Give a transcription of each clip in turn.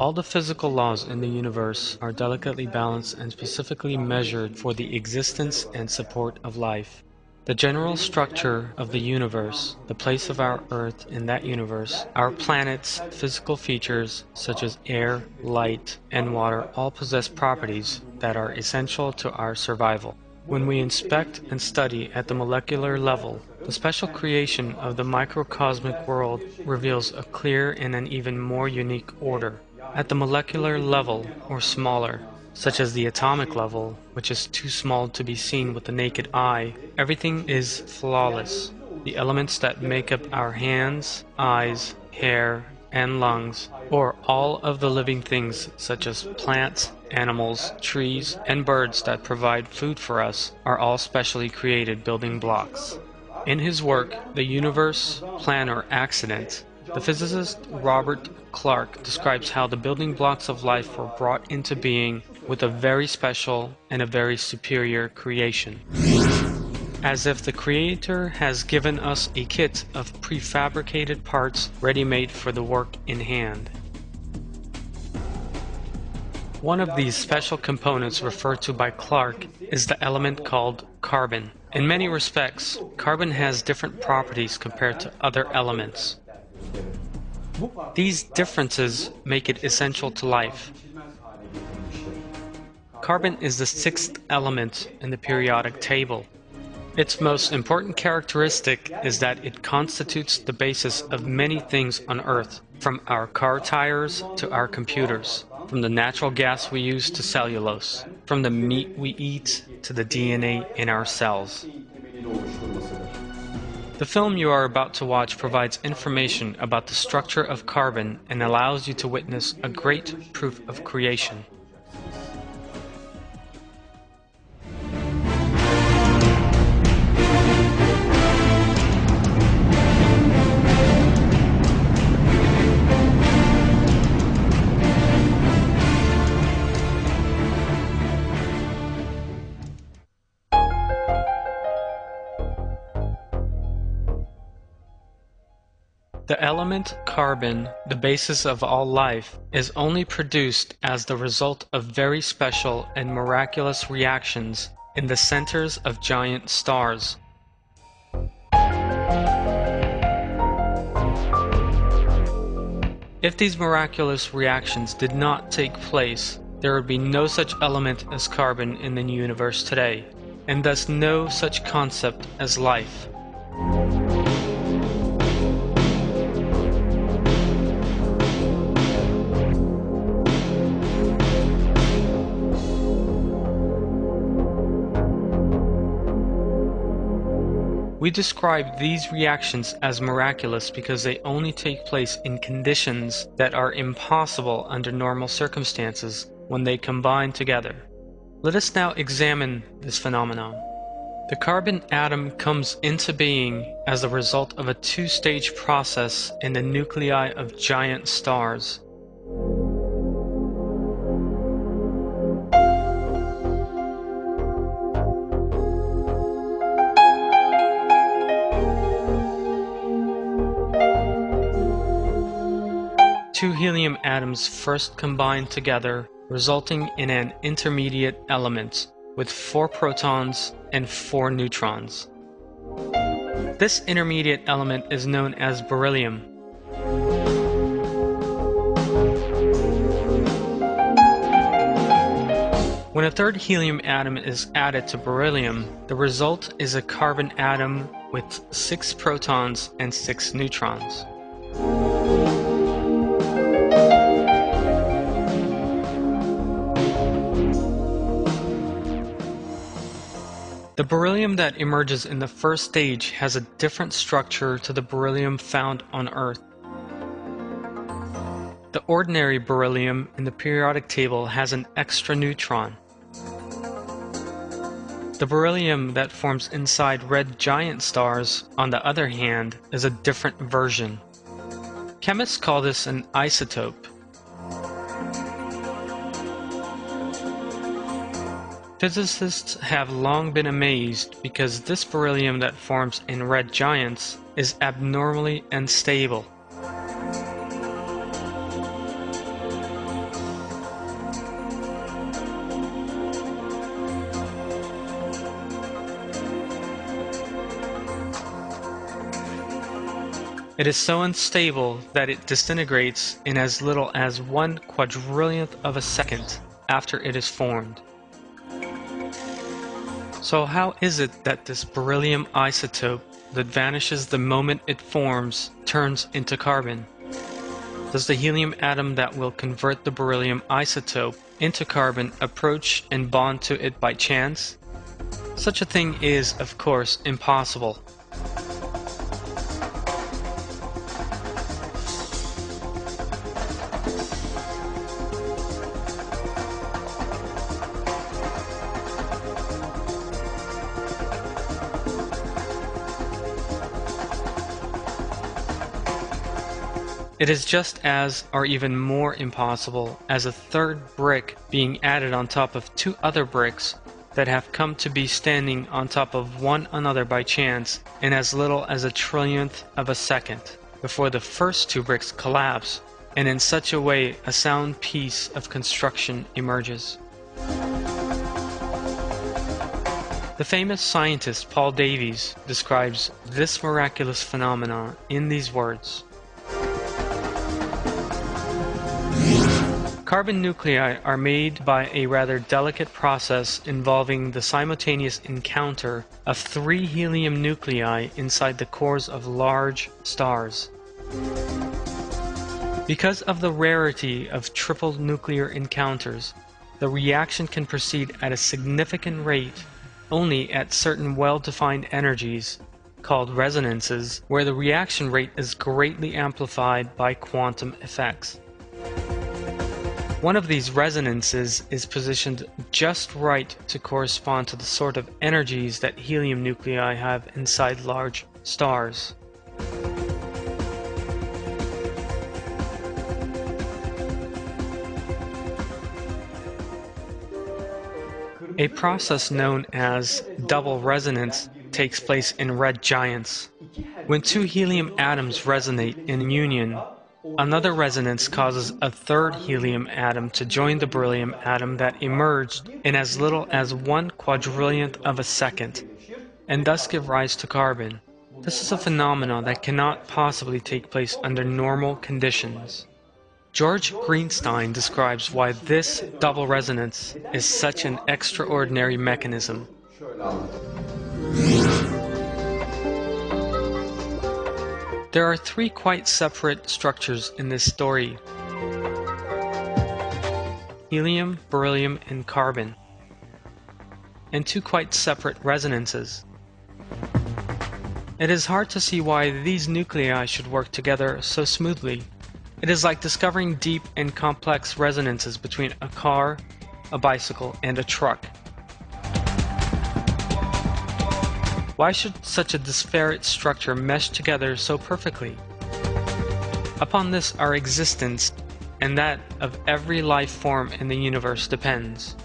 All the physical laws in the universe are delicately balanced and specifically measured for the existence and support of life. The general structure of the universe, the place of our Earth in that universe, our planet's physical features such as air, light, and water all possess properties that are essential to our survival. When we inspect and study at the molecular level, the special creation of the microcosmic world reveals a clear and an even more unique order. At the molecular level, or smaller, such as the atomic level, which is too small to be seen with the naked eye, everything is flawless. The elements that make up our hands, eyes, hair, and lungs, or all of the living things such as plants, animals, trees, and birds that provide food for us, are all specially created building blocks. In his work, The Universe, Plan or Accident, the physicist Robert Clark describes how the building blocks of life were brought into being with a very special and a very superior creation. As if the Creator has given us a kit of prefabricated parts ready-made for the work in hand. One of these special components referred to by Clark is the element called carbon. In many respects, carbon has different properties compared to other elements. These differences make it essential to life. Carbon is the sixth element in the periodic table. Its most important characteristic is that it constitutes the basis of many things on Earth, from our car tires to our computers, from the natural gas we use to cellulose, from the meat we eat to the DNA in our cells. The film you are about to watch provides information about the structure of carbon and allows you to witness a great proof of creation. The element carbon, the basis of all life, is only produced as the result of very special and miraculous reactions in the centers of giant stars. If these miraculous reactions did not take place, there would be no such element as carbon in the universe today, and thus no such concept as life. We describe these reactions as miraculous because they only take place in conditions that are impossible under normal circumstances when they combine together. Let us now examine this phenomenon. The carbon atom comes into being as a result of a two-stage process in the nuclei of giant stars. Two helium atoms first combine together, resulting in an intermediate element with 4 protons and 4 neutrons. This intermediate element is known as beryllium. When a third helium atom is added to beryllium, the result is a carbon atom with 6 protons and 6 neutrons. The beryllium that emerges in the first stage has a different structure to the beryllium found on Earth. The ordinary beryllium in the periodic table has an extra neutron. The beryllium that forms inside red giant stars, on the other hand, is a different version. Chemists call this an isotope. Physicists have long been amazed because this beryllium that forms in red giants is abnormally unstable. It is so unstable that it disintegrates in as little as 1/400th of a second after it is formed. So how is it that this beryllium isotope that vanishes the moment it forms turns into carbon? Does the helium atom that will convert the beryllium isotope into carbon approach and bond to it by chance? Such a thing is, of course, impossible. It is just as, or even more impossible, as a third brick being added on top of two other bricks that have come to be standing on top of one another by chance in as little as a trillionth of a second, before the first two bricks collapse, and in such a way a sound piece of construction emerges. The famous scientist Paul Davies describes this miraculous phenomenon in these words. Carbon nuclei are made by a rather delicate process involving the simultaneous encounter of 3 helium nuclei inside the cores of large stars. Because of the rarity of triple nuclear encounters, the reaction can proceed at a significant rate only at certain well-defined energies, called resonances, where the reaction rate is greatly amplified by quantum effects. One of these resonances is positioned just right to correspond to the sort of energies that helium nuclei have inside large stars. A process known as double resonance takes place in red giants. When 2 helium atoms resonate in union, another resonance causes a third helium atom to join the beryllium atom that emerged in as little as 1/400th of a second, and thus give rise to carbon. This is a phenomenon that cannot possibly take place under normal conditions. George Greenstein describes why this double resonance is such an extraordinary mechanism. There are 3 quite separate structures in this story: helium, beryllium, and carbon, and 2 quite separate resonances. It is hard to see why these nuclei should work together so smoothly. It is like discovering deep and complex resonances between a car, a bicycle, and a truck. Why should such a disparate structure mesh together so perfectly? Upon this our existence, and that of every life form in the universe, depends.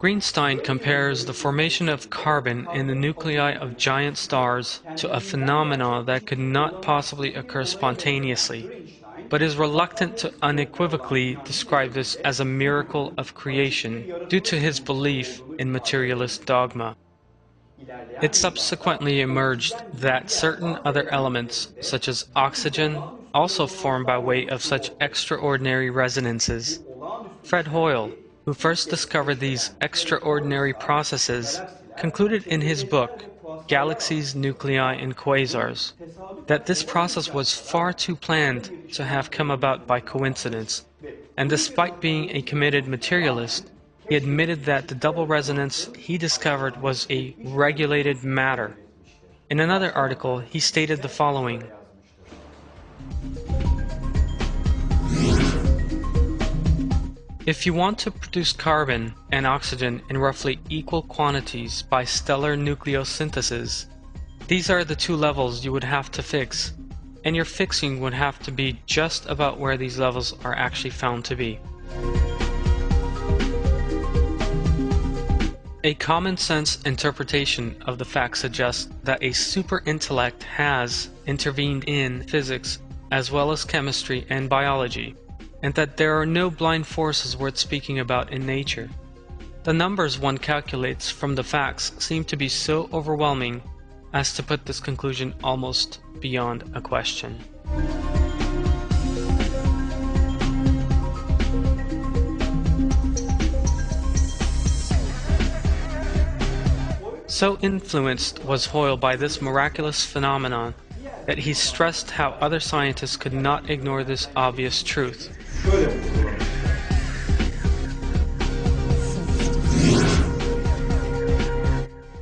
Greenstein compares the formation of carbon in the nuclei of giant stars to a phenomenon that could not possibly occur spontaneously, but is reluctant to unequivocally describe this as a miracle of creation due to his belief in materialist dogma. It subsequently emerged that certain other elements, such as oxygen, also form by way of such extraordinary resonances. Fred Hoyle, who first discovered these extraordinary processes, concluded in his book, Galaxies, Nuclei, and Quasars, that this process was far too planned to have come about by coincidence, and despite being a committed materialist, he admitted that the double resonance he discovered was a regulated matter. In another article, he stated the following: if you want to produce carbon and oxygen in roughly equal quantities by stellar nucleosynthesis, these are the 2 levels you would have to fix, and your fixing would have to be just about where these levels are actually found to be. A common-sense interpretation of the fact suggests that a super-intellect has intervened in physics as well as chemistry and biology, and that there are no blind forces worth speaking about in nature. The numbers one calculates from the facts seem to be so overwhelming as to put this conclusion almost beyond a question. So influenced was Hoyle by this miraculous phenomenon that he stressed how other scientists could not ignore this obvious truth.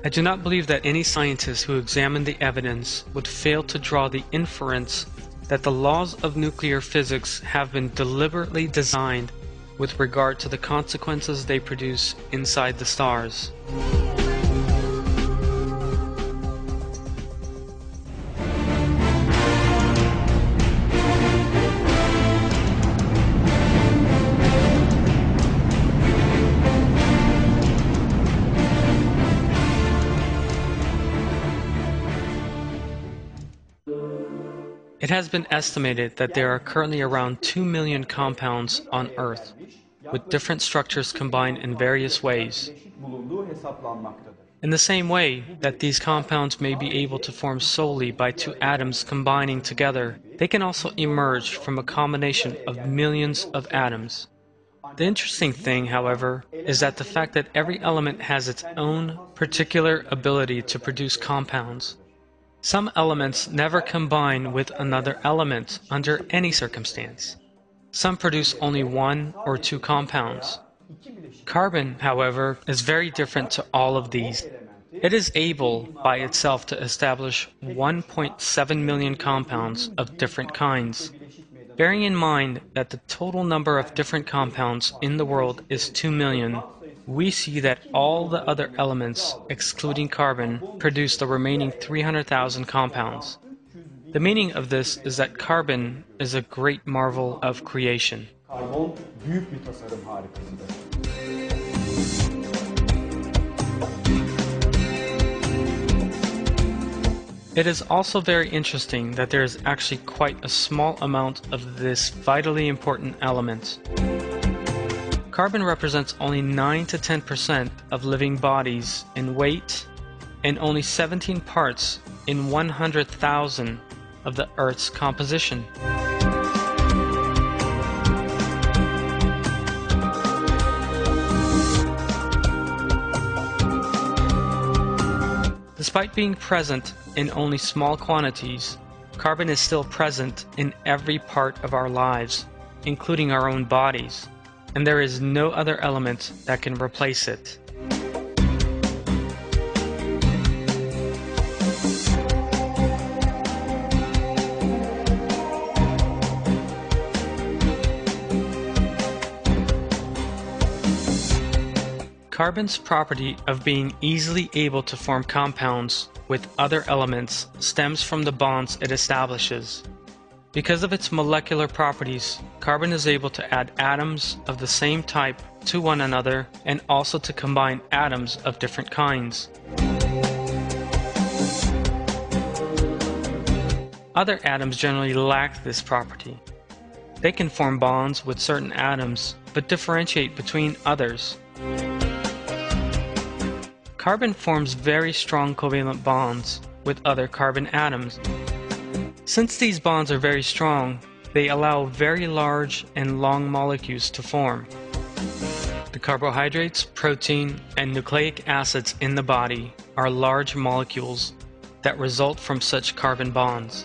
I do not believe that any scientist who examined the evidence would fail to draw the inference that the laws of nuclear physics have been deliberately designed with regard to the consequences they produce inside the stars. It has been estimated that there are currently around 2 million compounds on Earth, with different structures combined in various ways. In the same way that these compounds may be able to form solely by two atoms combining together, they can also emerge from a combination of millions of atoms. The interesting thing, however, is that the fact that every element has its own particular ability to produce compounds. Some elements never combine with another element under any circumstance. Some produce only one or two compounds. Carbon, however, is very different to all of these. It is able by itself to establish 1.7 million compounds of different kinds. Bearing in mind that the total number of different compounds in the world is 2 million, we see that all the other elements, excluding carbon, produce the remaining 300,000 compounds. The meaning of this is that carbon is a great marvel of creation. Karbon büyük bir tasarım harikasıdır. It is also very interesting that there is actually quite a small amount of this vitally important element. Carbon represents only 9 to 10% of living bodies in weight and only 17 parts in 100,000 of the Earth's composition. Despite being present in only small quantities, carbon is still present in every part of our lives, including our own bodies, and there is no other element that can replace it. Carbon's property of being easily able to form compounds with other elements stems from the bonds it establishes. Because of its molecular properties, carbon is able to add atoms of the same type to one another and also to combine atoms of different kinds. Other atoms generally lack this property. They can form bonds with certain atoms, but differentiate between others. Carbon forms very strong covalent bonds with other carbon atoms. Since these bonds are very strong, they allow very large and long molecules to form. The carbohydrates, protein, and nucleic acids in the body are large molecules that result from such carbon bonds.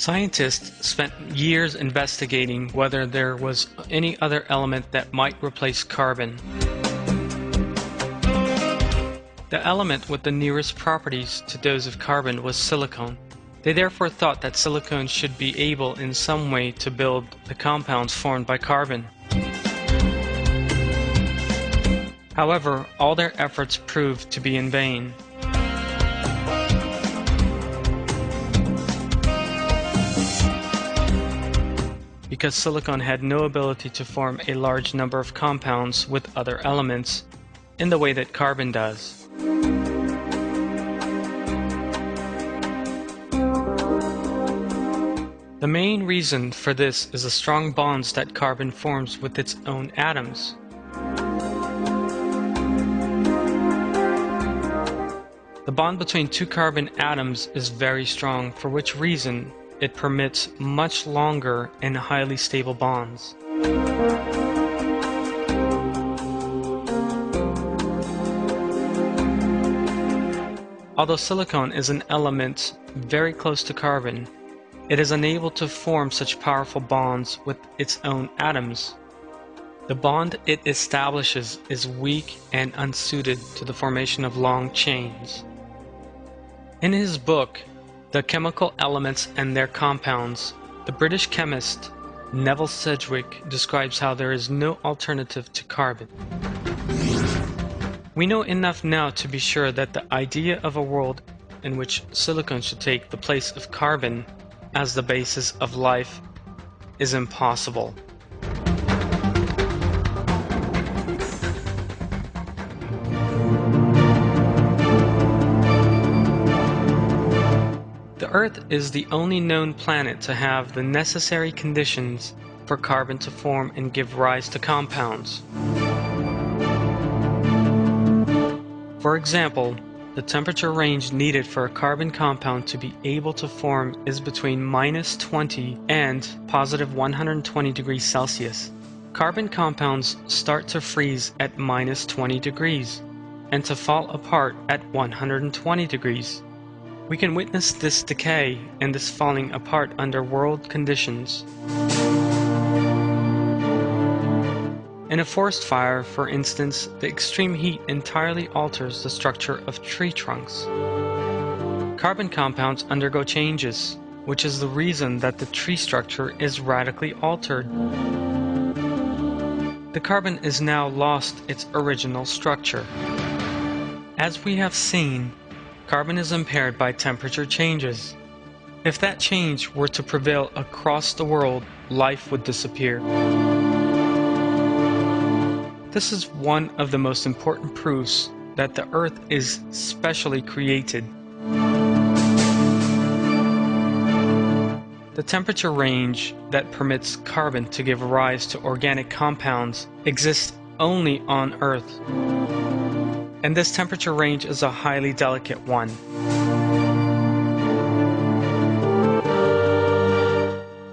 Scientists spent years investigating whether there was any other element that might replace carbon. The element with the nearest properties to those of carbon was silicon. They therefore thought that silicon should be able in some way to build the compounds formed by carbon. However, all their efforts proved to be in vain. Because silicon had no ability to form a large number of compounds with other elements in the way that carbon does. The main reason for this is the strong bonds that carbon forms with its own atoms. The bond between two carbon atoms is very strong, for which reason it permits much longer and highly stable bonds. Although silicon is an element very close to carbon, it is unable to form such powerful bonds with its own atoms. The bond it establishes is weak and unsuited to the formation of long chains. In his book, The Chemical Elements and Their Compounds, the British chemist Neville Sedgwick describes how there is no alternative to carbon. We know enough now to be sure that the idea of a world in which silicon should take the place of carbon as the basis of life is impossible. The Earth is the only known planet to have the necessary conditions for carbon to form and give rise to compounds. For example, the temperature range needed for a carbon compound to be able to form is between -20 and +120 degrees Celsius. Carbon compounds start to freeze at -20 degrees and to fall apart at 120 degrees. We can witness this decay and this falling apart under world conditions. In a forest fire, for instance, the extreme heat entirely alters the structure of tree trunks. Carbon compounds undergo changes, which is the reason that the tree structure is radically altered. The carbon is now lost its original structure. As we have seen, carbon is impaired by temperature changes. If that change were to prevail across the world, life would disappear. This is one of the most important proofs that the Earth is specially created. The temperature range that permits carbon to give rise to organic compounds exists only on Earth. And this temperature range is a highly delicate one.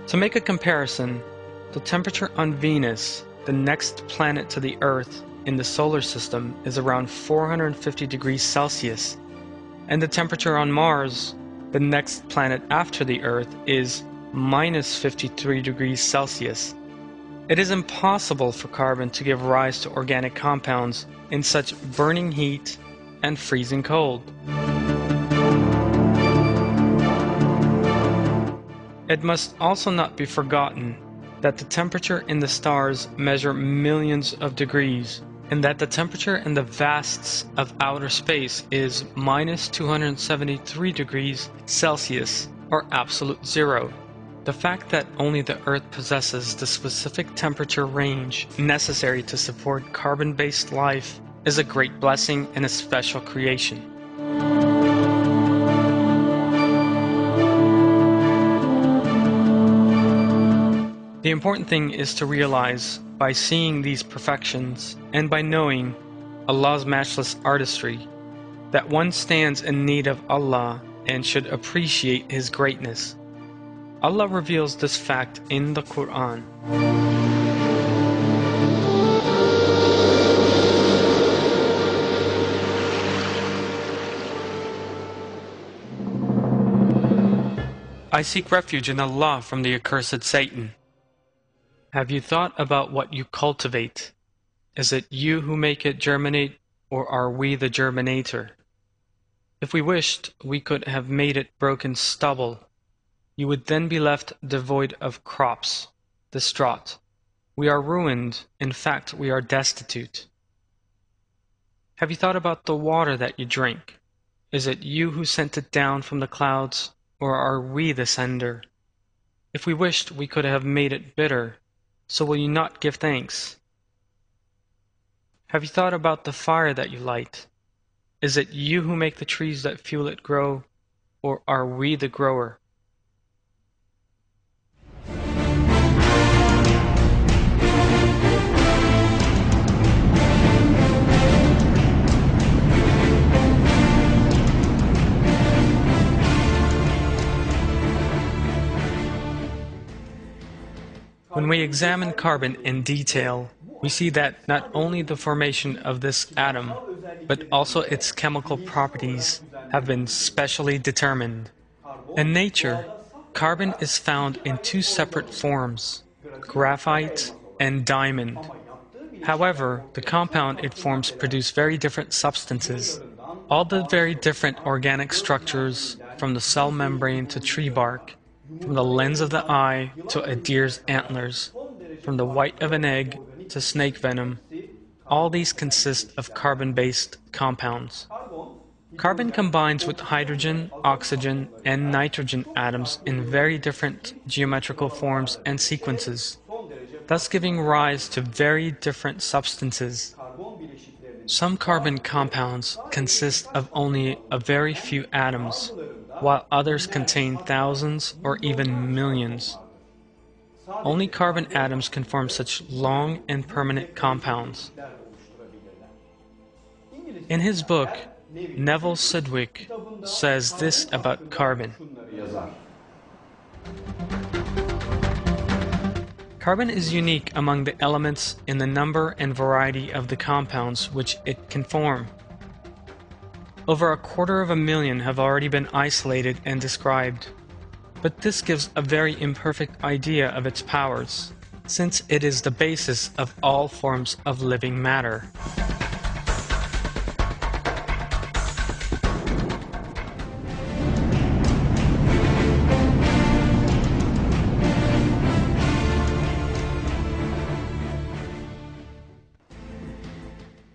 To make a comparison, the temperature on Venus, the next planet to the Earth in the solar system, is around 450 degrees Celsius, and the temperature on Mars, the next planet after the Earth, is -53 degrees Celsius. It is impossible for carbon to give rise to organic compounds in such burning heat and freezing cold. It must also not be forgotten that the temperature in the stars measure millions of degrees, and that the temperature in the vasts of outer space is -273 degrees Celsius, or absolute zero. The fact that only the Earth possesses the specific temperature range necessary to support carbon-based life is a great blessing and a special creation. The important thing is to realize, by seeing these perfections and by knowing Allah's matchless artistry, that one stands in need of Allah and should appreciate His greatness. Allah reveals this fact in the Quran. I seek refuge in Allah from the accursed Satan. Have you thought about what you cultivate? Is it you who make it germinate, or are we the germinator? If we wished, we could have made it broken stubble. You would then be left devoid of crops, distraught. We are ruined, in fact we are destitute. Have you thought about the water that you drink? Is it you who sent it down from the clouds, or are we the sender? If we wished, we could have made it bitter, so will you not give thanks? Have you thought about the fire that you light? Is it you who make the trees that fuel it grow, or are we the grower? When we examine carbon in detail, we see that not only the formation of this atom, but also its chemical properties have been specially determined. In nature, carbon is found in two separate forms, graphite and diamond. However, the compound it forms produce very different substances. All the very different organic structures, from the cell membrane to tree bark, from the lens of the eye to a deer's antlers, from the white of an egg to snake venom, all these consist of carbon-based compounds. Carbon combines with hydrogen, oxygen, and nitrogen atoms in very different geometrical forms and sequences, thus giving rise to very different substances. Some carbon compounds consist of only a very few atoms, while others contain thousands or even millions. Only carbon atoms can form such long and permanent compounds. In his book, Neville Sidgwick says this about carbon. Carbon is unique among the elements in the number and variety of the compounds which it can form. Over 250,000 have already been isolated and described, but this gives a very imperfect idea of its powers, since it is the basis of all forms of living matter.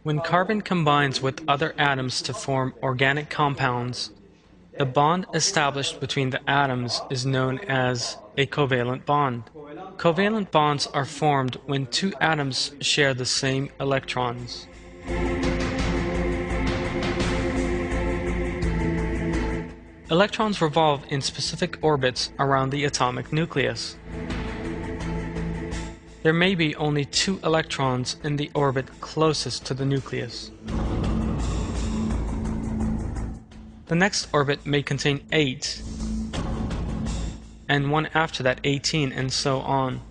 When carbon combines with other atoms to form organic compounds, the bond established between the atoms is known as a covalent bond. Covalent bonds are formed when two atoms share the same electrons. Electrons revolve in specific orbits around the atomic nucleus. There may be only 2 electrons in the orbit closest to the nucleus. The next orbit may contain 8, and one after that 18, and so on.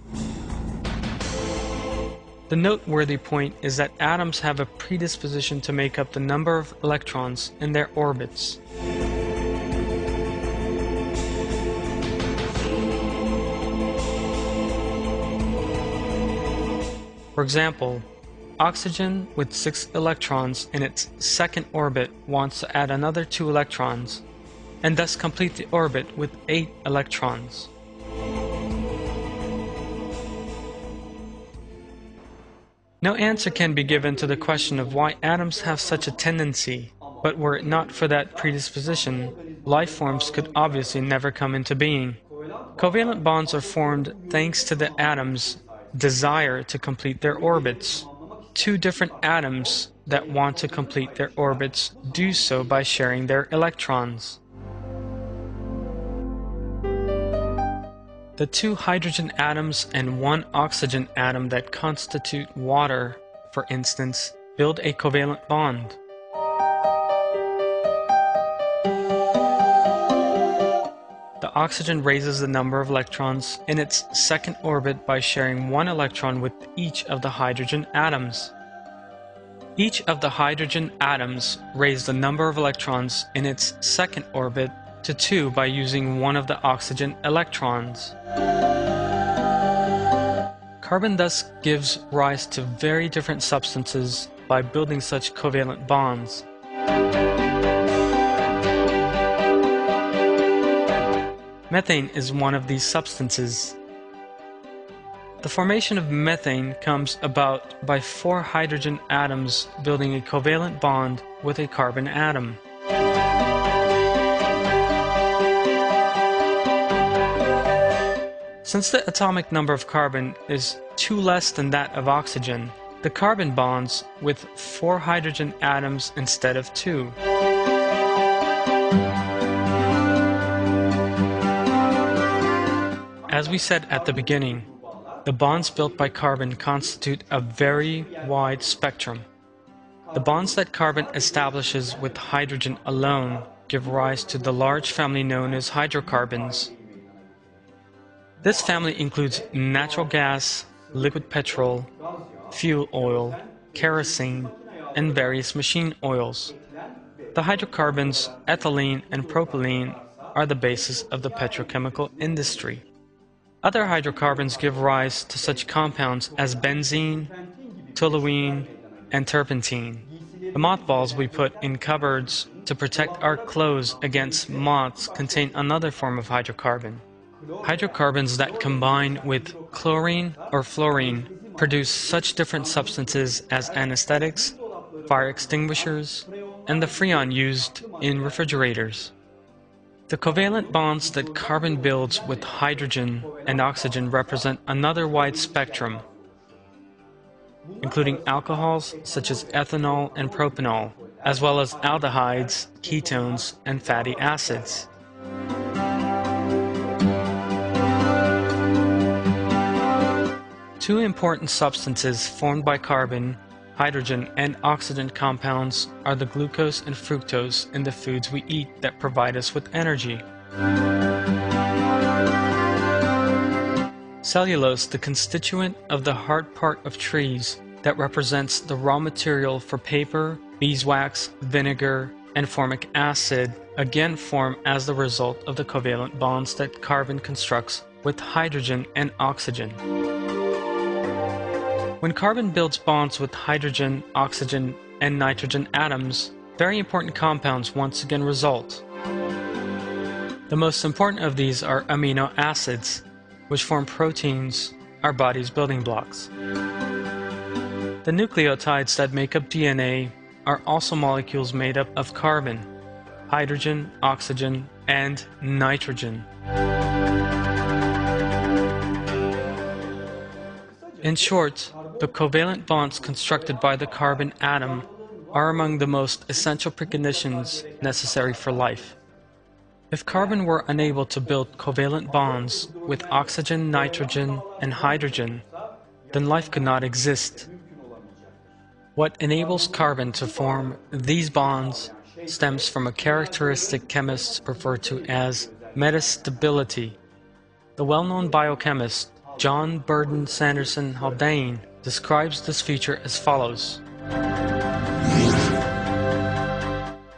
The noteworthy point is that atoms have a predisposition to make up the number of electrons in their orbits. For example, oxygen with 6 electrons in its second orbit wants to add another 2 electrons, and thus complete the orbit with 8 electrons. No answer can be given to the question of why atoms have such a tendency, but were it not for that predisposition, life forms could obviously never come into being. Covalent bonds are formed thanks to the atoms' desire to complete their orbits. 2 different atoms that want to complete their orbits do so by sharing their electrons. The 2 hydrogen atoms and 1 oxygen atom that constitute water, for instance, build a covalent bond. The oxygen raises the number of electrons in its second orbit by sharing 1 electron with each of the hydrogen atoms. Each of the hydrogen atoms raise the number of electrons in its second orbit to 2 by using 1 of the oxygen electrons. Carbon thus gives rise to very different substances by building such covalent bonds. Methane is one of these substances. The formation of methane comes about by 4 hydrogen atoms building a covalent bond with a carbon atom. Since the atomic number of carbon is 2 less than that of oxygen, the carbon bonds with 4 hydrogen atoms instead of 2. As we said at the beginning, the bonds built by carbon constitute a very wide spectrum. The bonds that carbon establishes with hydrogen alone give rise to the large family known as hydrocarbons. This family includes natural gas, liquid petrol, fuel oil, kerosene, and various machine oils. The hydrocarbons, ethylene and propylene, are the basis of the petrochemical industry. Other hydrocarbons give rise to such compounds as benzene, toluene, and turpentine. The mothballs we put in cupboards to protect our clothes against moths contain another form of hydrocarbon. Hydrocarbons that combine with chlorine or fluorine produce such different substances as anesthetics, fire extinguishers, and the freon used in refrigerators. The covalent bonds that carbon builds with hydrogen and oxygen represent another wide spectrum, including alcohols such as ethanol and propanol, as well as aldehydes, ketones, and fatty acids. Two important substances formed by carbon, hydrogen, and oxygen compounds are the glucose and fructose in the foods we eat that provide us with energy. Cellulose, the constituent of the hard part of trees that represents the raw material for paper, beeswax, vinegar, and formic acid, again form as the result of the covalent bonds that carbon constructs with hydrogen and oxygen. When carbon builds bonds with hydrogen, oxygen, and nitrogen atoms, very important compounds once again result. The most important of these are amino acids, which form proteins, our body's building blocks. The nucleotides that make up DNA are also molecules made up of carbon, hydrogen, oxygen, and nitrogen. In short, the covalent bonds constructed by the carbon atom are among the most essential preconditions necessary for life. If carbon were unable to build covalent bonds with oxygen, nitrogen, and hydrogen, then life could not exist. What enables carbon to form these bonds stems from a characteristic chemists refer to as metastability. The well-known biochemist John Burden Sanderson Haldane describes this feature as follows.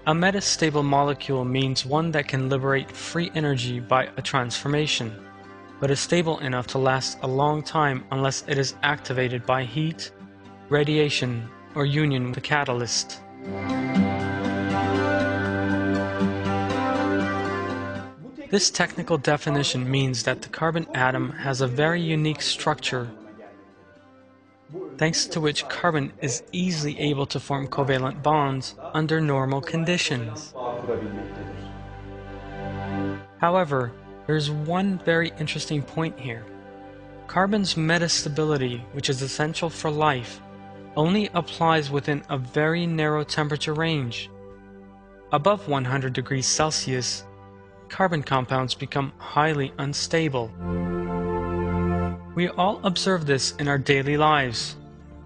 A metastable molecule means one that can liberate free energy by a transformation, but is stable enough to last a long time unless it is activated by heat, radiation, or union with a catalyst. This technical definition means that the carbon atom has a very unique structure, thanks to which carbon is easily able to form covalent bonds under normal conditions. However, there is one very interesting point here. Carbon's metastability, which is essential for life, only applies within a very narrow temperature range. Above 100 degrees Celsius, carbon compounds become highly unstable. We all observe this in our daily lives.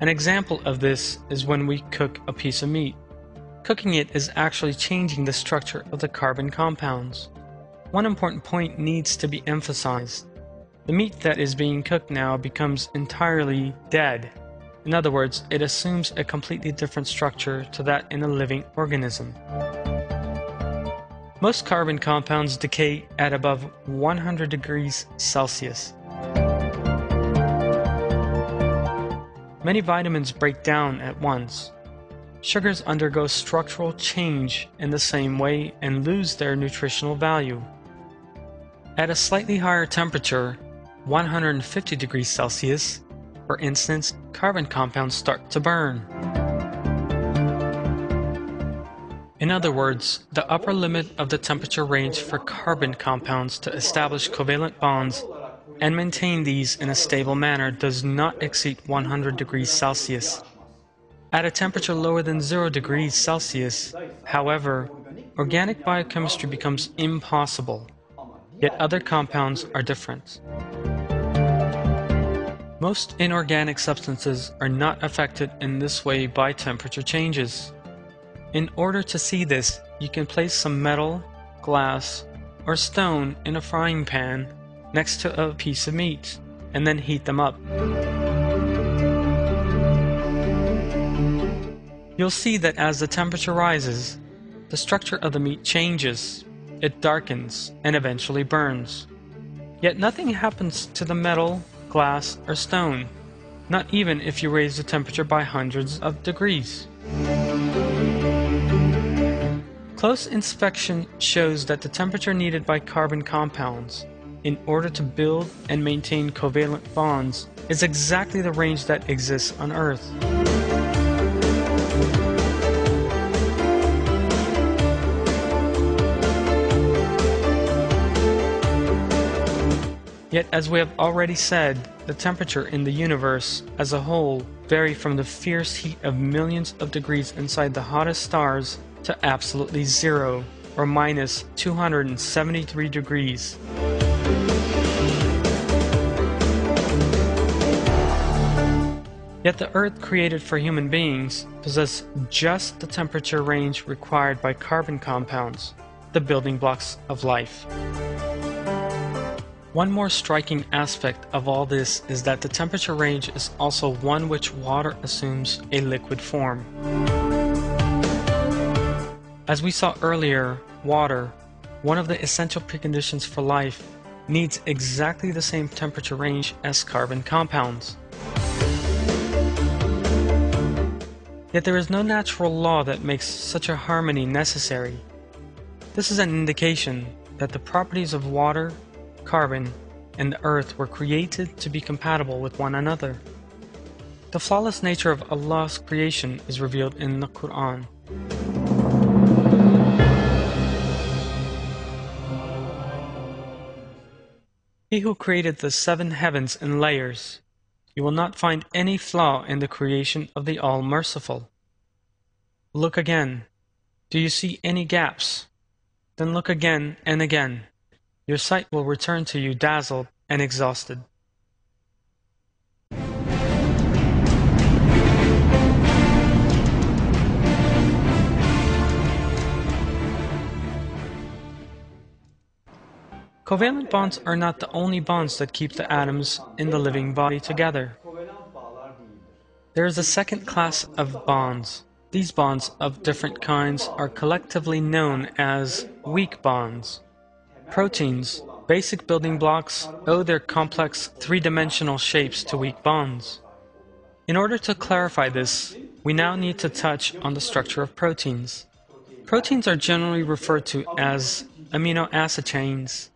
An example of this is when we cook a piece of meat. Cooking it is actually changing the structure of the carbon compounds. One important point needs to be emphasized. The meat that is being cooked now becomes entirely dead. In other words, it assumes a completely different structure to that in a living organism. Most carbon compounds decay at above 100 degrees Celsius. Many vitamins break down at once. Sugars undergo structural change in the same way and lose their nutritional value. At a slightly higher temperature, 150 degrees Celsius, for instance, carbon compounds start to burn. In other words, the upper limit of the temperature range for carbon compounds to establish covalent bonds and maintain these in a stable manner does not exceed 100 degrees Celsius. At a temperature lower than 0 degrees Celsius, however, organic biochemistry becomes impossible, yet other compounds are different. Most inorganic substances are not affected in this way by temperature changes. In order to see this, you can place some metal, glass, or stone in a frying pan next to a piece of meat, and then heat them up. You'll see that as the temperature rises, the structure of the meat changes, it darkens, and eventually burns. Yet nothing happens to the metal, glass, or stone, not even if you raise the temperature by hundreds of degrees. Close inspection shows that the temperature needed by carbon compounds in order to build and maintain covalent bonds is exactly the range that exists on Earth. Yet, as we have already said, the temperature in the universe as a whole vary from the fierce heat of millions of degrees inside the hottest stars to absolutely zero, or minus 273 degrees. Yet the Earth created for human beings possesses just the temperature range required by carbon compounds, the building blocks of life. One more striking aspect of all this is that the temperature range is also one which water assumes a liquid form. As we saw earlier, water, one of the essential preconditions for life, needs exactly the same temperature range as carbon compounds. Yet there is no natural law that makes such a harmony necessary. This is an indication that the properties of water, carbon, and the earth were created to be compatible with one another. The flawless nature of Allah's creation is revealed in the Quran. He who created the 7 heavens in layers, you will not find any flaw in the creation of the All-Merciful. Look again. Do you see any gaps? Then look again and again. Your sight will return to you dazzled and exhausted. Covalent bonds are not the only bonds that keep the atoms in the living body together. There is a second class of bonds. These bonds of different kinds are collectively known as weak bonds. Proteins, basic building blocks, owe their complex three-dimensional shapes to weak bonds. In order to clarify this, we now need to touch on the structure of proteins. Proteins are generally referred to as amino acid chains.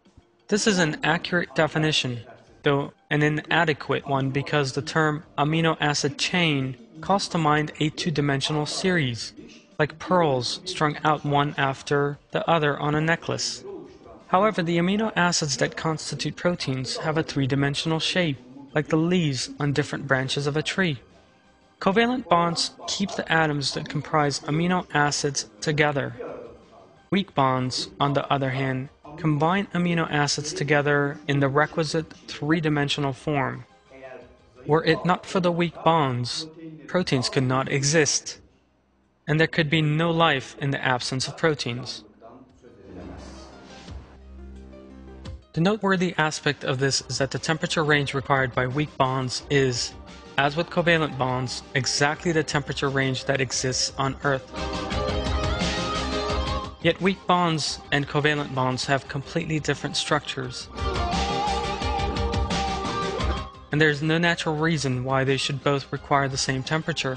This is an accurate definition, though an inadequate one because the term amino acid chain calls to mind a two-dimensional series, like pearls strung out one after the other on a necklace. However, the amino acids that constitute proteins have a three-dimensional shape, like the leaves on different branches of a tree. Covalent bonds keep the atoms that comprise amino acids together. Weak bonds, on the other hand, combine amino acids together in the requisite three-dimensional form. Were it not for the weak bonds, proteins could not exist, and there could be no life in the absence of proteins. The noteworthy aspect of this is that the temperature range required by weak bonds is, as with covalent bonds, exactly the temperature range that exists on Earth. Yet weak bonds and covalent bonds have completely different structures. And there is no natural reason why they should both require the same temperature.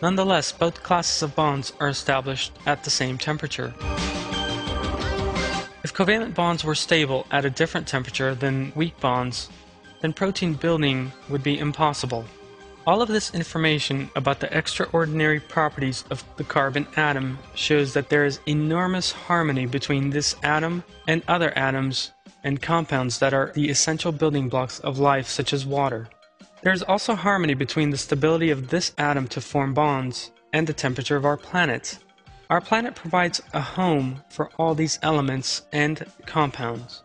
Nonetheless, both classes of bonds are established at the same temperature. If covalent bonds were stable at a different temperature than weak bonds, then protein building would be impossible. All of this information about the extraordinary properties of the carbon atom shows that there is enormous harmony between this atom and other atoms and compounds that are the essential building blocks of life, such as water. There is also harmony between the stability of this atom to form bonds and the temperature of our planet. Our planet provides a home for all these elements and compounds.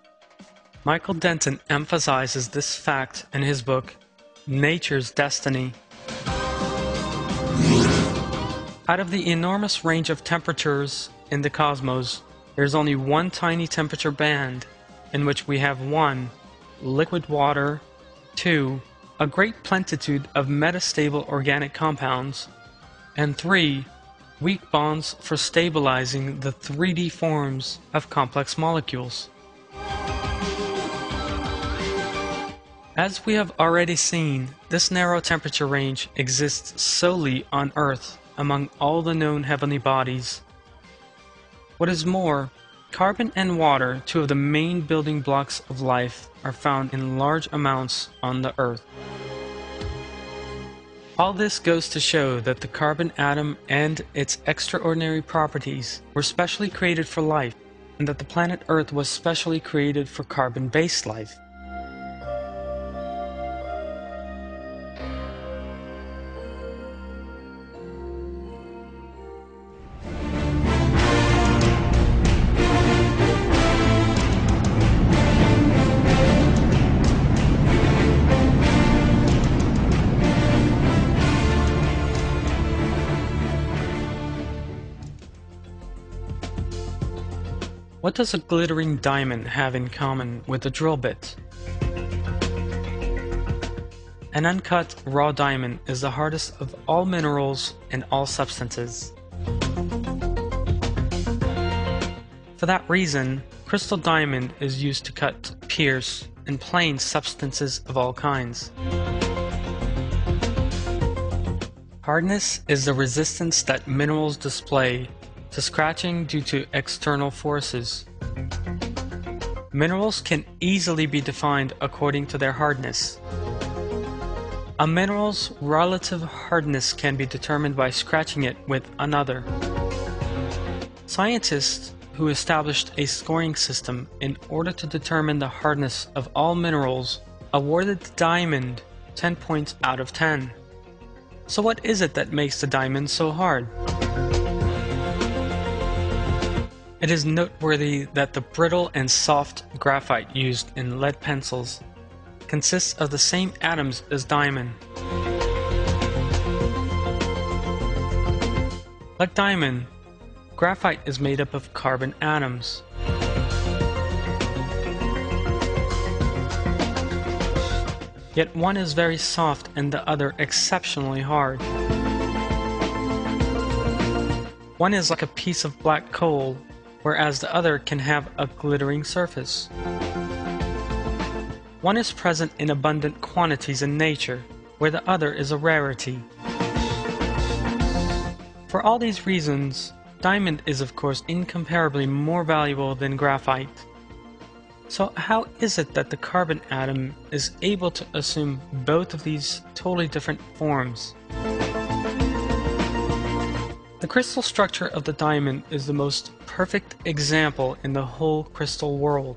Michael Denton emphasizes this fact in his book, Nature's Destiny. Out of the enormous range of temperatures in the cosmos, there is only one tiny temperature band, in which we have 1. Liquid water, 2. A great plenitude of metastable organic compounds, and 3. Weak bonds for stabilizing the 3D forms of complex molecules. As we have already seen, this narrow temperature range exists solely on Earth among all the known heavenly bodies. What is more, carbon and water, 2 of the main building blocks of life, are found in large amounts on the Earth. All this goes to show that the carbon atom and its extraordinary properties were specially created for life, and that the planet Earth was specially created for carbon-based life. What does a glittering diamond have in common with a drill bit? An uncut, raw diamond is the hardest of all minerals and all substances. For that reason, crystal diamond is used to cut, pierce, and plane substances of all kinds. Hardness is the resistance that minerals display to scratching due to external forces. Minerals can easily be defined according to their hardness. A mineral's relative hardness can be determined by scratching it with another. Scientists who established a scoring system in order to determine the hardness of all minerals awarded the diamond 10 points out of 10. So what is it that makes the diamond so hard? It is noteworthy that the brittle and soft graphite used in lead pencils consists of the same atoms as diamond. Like diamond, graphite is made up of carbon atoms. Yet one is very soft and the other exceptionally hard. One is like a piece of black coal, whereas the other can have a glittering surface. One is present in abundant quantities in nature, where the other is a rarity. For all these reasons, diamond is of course incomparably more valuable than graphite. So how is it that the carbon atom is able to assume both of these totally different forms? The crystal structure of the diamond is the most perfect example in the whole crystal world.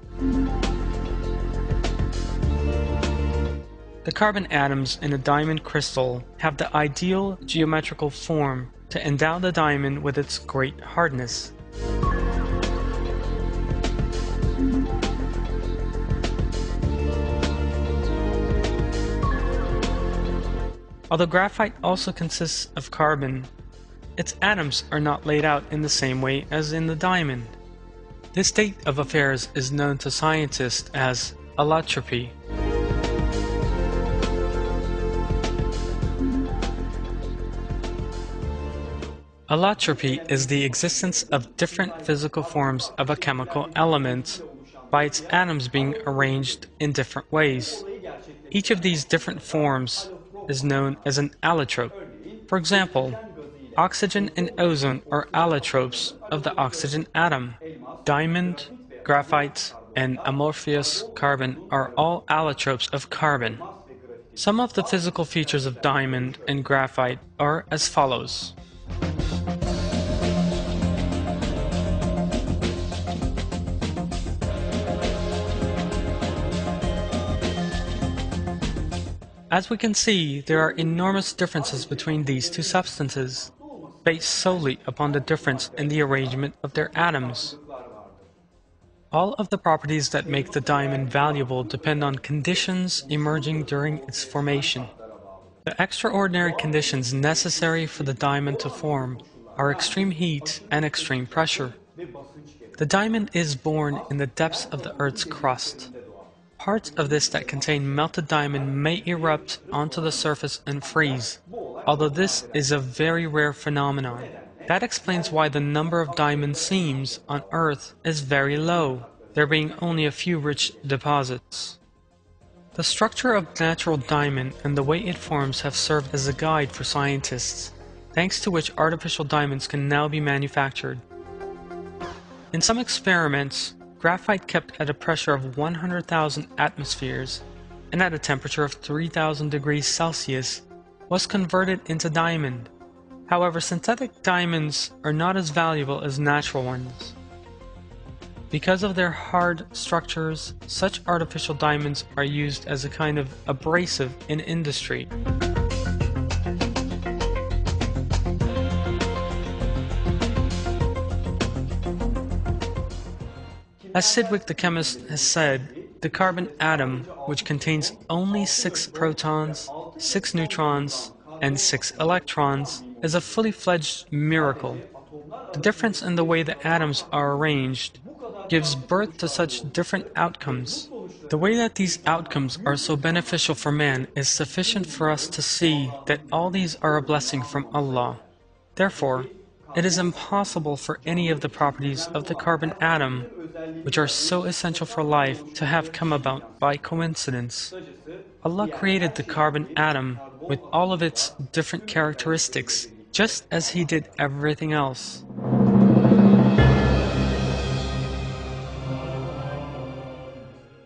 The carbon atoms in a diamond crystal have the ideal geometrical form to endow the diamond with its great hardness. Although graphite also consists of carbon, its atoms are not laid out in the same way as in the diamond. This state of affairs is known to scientists as allotropy. Allotropy is the existence of different physical forms of a chemical element by its atoms being arranged in different ways. Each of these different forms is known as an allotrope. For example, oxygen and ozone are allotropes of the oxygen atom. Diamond, graphite, and amorphous carbon are all allotropes of carbon. Some of the physical features of diamond and graphite are as follows. As we can see, there are enormous differences between these two substances, based solely upon the difference in the arrangement of their atoms. All of the properties that make the diamond valuable depend on conditions emerging during its formation. The extraordinary conditions necessary for the diamond to form are extreme heat and extreme pressure. The diamond is born in the depths of the Earth's crust. Parts of this that contain melted diamond may erupt onto the surface and freeze, although this is a very rare phenomenon. That explains why the number of diamond seams on Earth is very low, there being only a few rich deposits. The structure of natural diamond and the way it forms have served as a guide for scientists, thanks to which artificial diamonds can now be manufactured. In some experiments, graphite kept at a pressure of 100,000 atmospheres and at a temperature of 3,000 degrees Celsius was converted into diamond. However, synthetic diamonds are not as valuable as natural ones. Because of their hard structures, such artificial diamonds are used as a kind of abrasive in industry. As Sidgwick the chemist has said, the carbon atom, which contains only 6 protons, 6 neutrons, and 6 electrons, is a fully fledged miracle. The difference in the way the atoms are arranged gives birth to such different outcomes. The way that these outcomes are so beneficial for man is sufficient for us to see that all these are a blessing from Allah. Therefore, it is impossible for any of the properties of the carbon atom, which are so essential for life, to have come about by coincidence. Allah created the carbon atom with all of its different characteristics, just as He did everything else.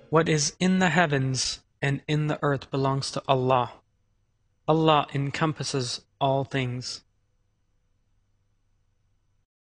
What is in the heavens and in the earth belongs to Allah. Allah encompasses all things.